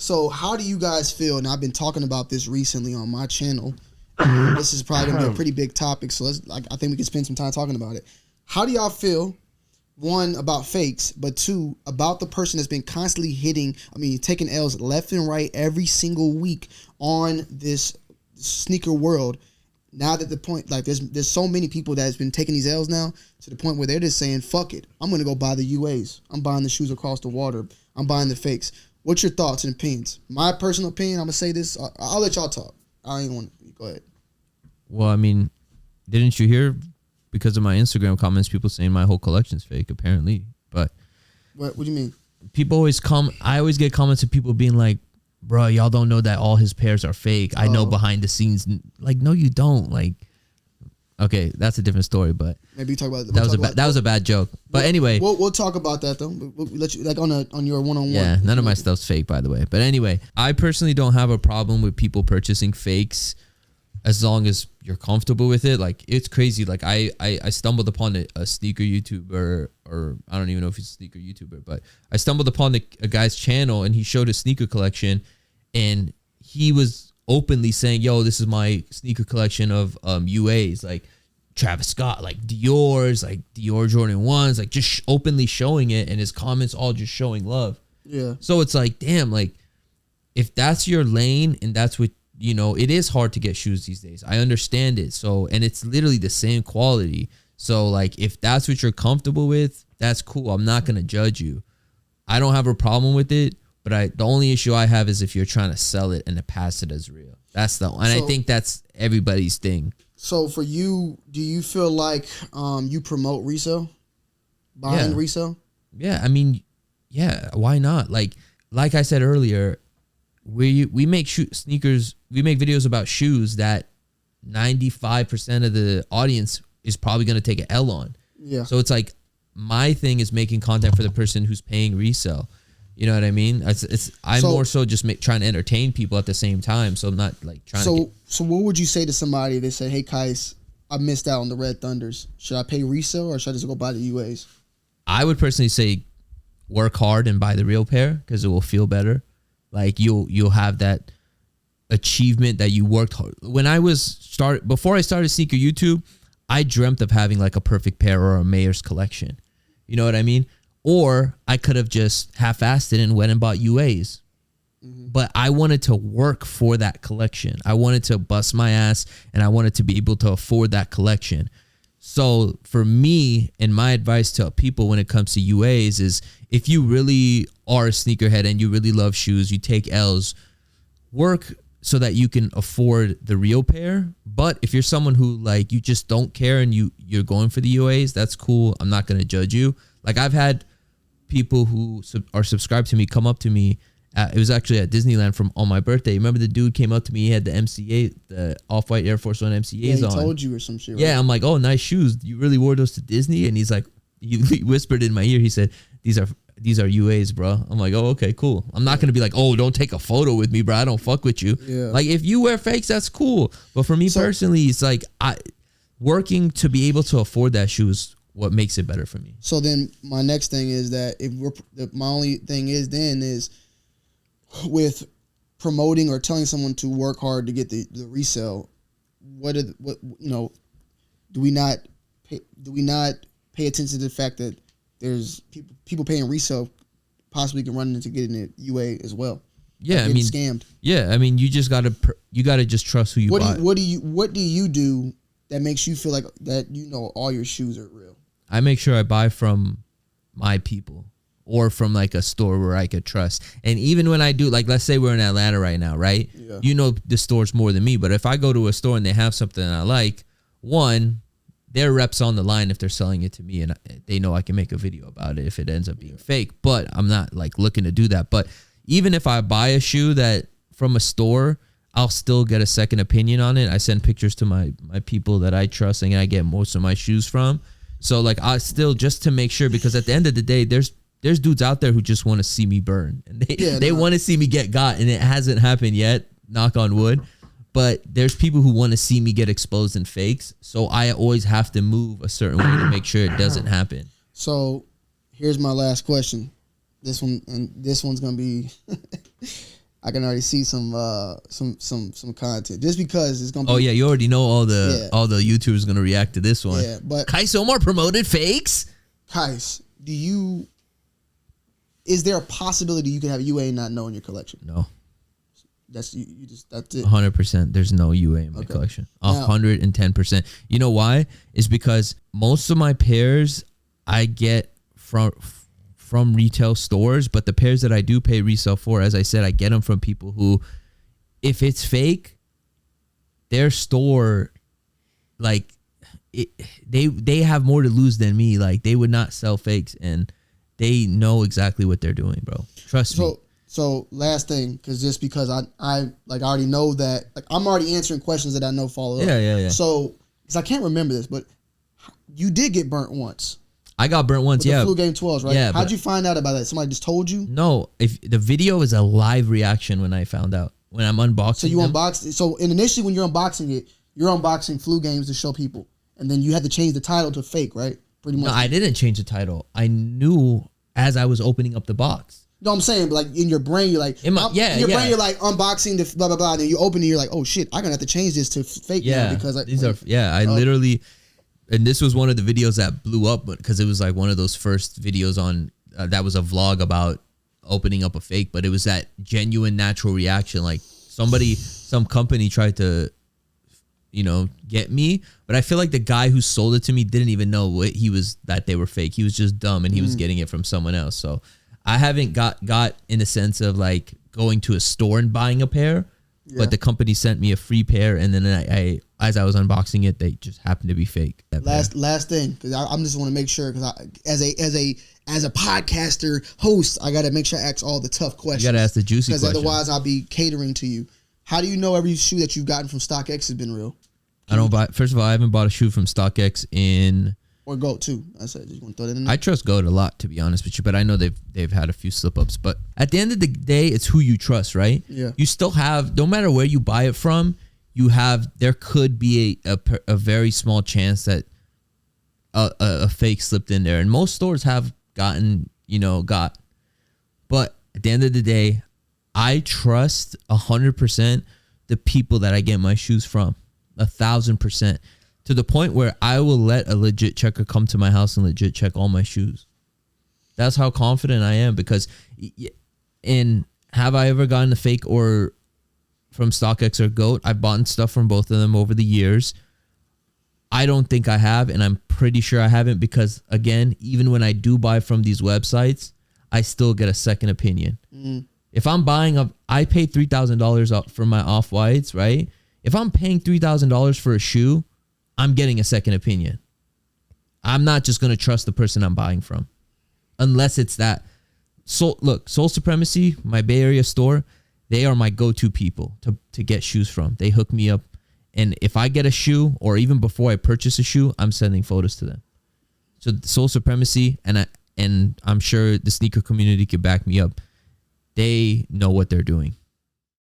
So how do you guys feel? And I've been talking about this recently on my channel. This is probably gonna be a pretty big topic, so I think we can spend some time talking about it. How do y'all feel? One, about fakes, but two, about the person that's been constantly taking L's left and right every single week on this sneaker world. Now that the point, like, there's so many people that has been taking these L's now to the point where they're just saying, fuck it, I'm gonna go buy the UAs. I'm buying the shoes across the water. I'm buying the fakes. What's your thoughts and opinions? My personal opinion, I'm gonna say this. I'll let y'all talk. I ain't want to go ahead. Well, I mean, didn't you hear? Because of my Instagram comments, people saying my whole collection's fake, apparently. But what do you mean? People always I always get comments of people being like, bro, y'all don't know that all his pairs are fake. I know behind the scenes. Like, no, you don't. Like, okay, that's a different story, but maybe you talk about that was a bad joke. But anyway, we'll talk about that though. We'll let you, like, on your one-on-one. Yeah, none of my stuff's fake, by the way. But anyway, I personally don't have a problem with people purchasing fakes as long as you're comfortable with it. Like, it's crazy. Like, I stumbled upon a sneaker YouTuber, or I don't even know if he's a sneaker YouTuber, but I stumbled upon a guy's channel, and he showed his sneaker collection, and he was openly saying, yo, this is my sneaker collection of UAs, like Travis Scott, like Dior's, like Dior Jordan 1s, like just openly showing it, and his comments all just showing love. Yeah. So it's like, damn, like, if that's your lane and that's what, you know, it is hard to get shoes these days. I understand it. So, and it's literally the same quality. So, like, if that's what you're comfortable with, that's cool. I'm not going to judge you. I don't have a problem with it, but the only issue I have is if you're trying to sell it and to pass it as real. I think that's everybody's thing. So for you, do you feel like you promote resale? Buying resale? Yeah, I mean, yeah, why not? Like I said earlier, we make sneakers, we make videos about shoes that 95% of the audience is probably going to take an L on. Yeah. So it's like, my thing is making content for the person who's paying resale. You know what I mean? I'm more so just trying to entertain people at the same time. So I'm not like trying to. So what would you say to somebody that said, hey, Qias, I missed out on the Red Thunders. Should I pay resale or should I just go buy the UAs? I would personally say work hard and buy the real pair because it will feel better. Like you'll have that achievement that you worked hard. Before I started Sneaker YouTube, I dreamt of having like a perfect pair or a Mayor's collection. You know what I mean? Or I could have just half-assed it and went and bought UAs. Mm-hmm. But I wanted to work for that collection. I wanted to bust my ass, and I wanted to be able to afford that collection. So for me, and my advice to people when it comes to UAs is, if you really are a sneakerhead and you really love shoes, you take L's, work so that you can afford the real pair. But if you're someone who, like, you just don't care and you're going for the UAs, that's cool. I'm not going to judge you. Like, I've had people who are subscribed to me come up to me. It was actually at Disneyland on my birthday. Remember the dude came up to me, he had the MCA, the Off-White Air Force One MCAs on. He told you or some shit, right? Yeah, I'm like, oh, nice shoes. You really wore those to Disney? And he's like, he whispered in my ear, he said, these are UAs, bro. I'm like, oh, okay, cool. I'm not going to be like, oh, don't take a photo with me, bro. I don't fuck with you. Yeah. Like, if you wear fakes, that's cool. But for me personally, it's like, working to be able to afford that shoe is what makes it better for me. So then my next thing is that my only thing is with promoting or telling someone to work hard to get the resale, do we not pay attention to the fact that there's people paying resale possibly can run into getting it UA as well? Yeah, like scammed. Yeah, I mean, you gotta just trust who you buy. What do you do that makes you feel like that all your shoes are real? I make sure I buy from my people or from like a store where I could trust. And even when I do, like, let's say we're in Atlanta right now, right? Yeah. You know the stores more than me, but if I go to a store and they have something I like, one, their reps on the line if they're selling it to me, and they know I can make a video about it if it ends up being fake. But I'm not like looking to do that. But even if I buy a shoe that from a store, I'll still get a second opinion on it. I send pictures to my people that I trust and I get most of my shoes from. So like, I still, just to make sure, because at the end of the day, there's dudes out there who just want to see me burn, and they want to see me get got, and it hasn't happened yet, knock on wood. But there's people who want to see me get exposed in fakes. So I always have to move a certain way to make sure it doesn't happen. So here's my last question. This one's going to be I can already see some content just because it's gonna be. Oh yeah, you already know all the YouTubers gonna react to this one. Yeah, but Qias Omar promoted fakes. Qias, is there a possibility you can have UA and not know in your collection? No. That's that's it. 100%. There's no UA in my collection. 110%. You know why? It's because most of my pairs I get from retail stores, but the pairs that I do pay resale for, as I said, I get them from people who, if it's fake, their store, like, they have more to lose than me. Like, they would not sell fakes, and they know exactly what they're doing, bro. Trust me. So last thing, because I already know that, like, I'm already answering questions that I know follow up. Yeah. So, because I can't remember this, but you did get burnt once. I got burnt once, with the Flu Game 12s, right? Yeah. How'd you find out about that? Somebody just told you? No, if the video is a live reaction when I found out, when I'm unboxing. So you unboxed it. So initially when you're unboxing it, you're unboxing Flu Games to show people. And then you had to change the title to fake, right? Pretty much. No, I didn't change the title. I knew as I was opening up the box. No, I'm saying, but like in your brain, you're like, in your brain, you're like unboxing the blah, blah, blah. And then you open it, you're like, oh shit, I'm going to have to change this to fake now because I literally, and this was one of the videos that blew up because it was like one of those first videos on, that was a vlog about opening up a fake, but it was that genuine natural reaction. Like some company tried to, get me, but I feel like the guy who sold it to me didn't even know that they were fake. He was just dumb and he was getting it from someone else. So I haven't got in a sense of like going to a store and buying a pair, but the company sent me a free pair, and then I as I was unboxing it, they just happened to be fake. Last thing, because I'm just want to make sure, because as a podcaster host, I got to make sure I ask all the tough questions. You got to ask the juicy questions, because otherwise I'll be catering to you. How do you know every shoe that you've gotten from StockX has been real? First of all, I haven't bought a shoe from StockX in. Or GOAT too. I said, you want to throw that in there? I trust GOAT a lot, to be honest with you, but I know they've had a few slip ups. But at the end of the day, it's who you trust, right? Yeah. You still have, no matter where you buy it from, there could be a very small chance that a fake slipped in there, and most stores have But at the end of the day, I trust 100% the people that I get my shoes from, 1,000%. To the point where I will let a legit checker come to my house and legit check all my shoes. That's how confident I am, because have I ever gotten a fake or from StockX or GOAT? I've bought stuff from both of them over the years. I don't think I have, and I'm pretty sure I haven't, because again, even when I do buy from these websites, I still get a second opinion. If I'm buying I pay $3,000 up for my Off-Whites, right? If I'm paying $3,000 for a shoe, I'm getting a second opinion. I'm not just going to trust the person I'm buying from, unless it's that. So look, Soul Supremacy, my Bay Area store, they are my go-to people to get shoes from. They hook me up, and if I get a shoe, or even before I purchase a shoe, I'm sending photos to them. So Soul Supremacy, and I'm sure the sneaker community could back me up. They know what they're doing.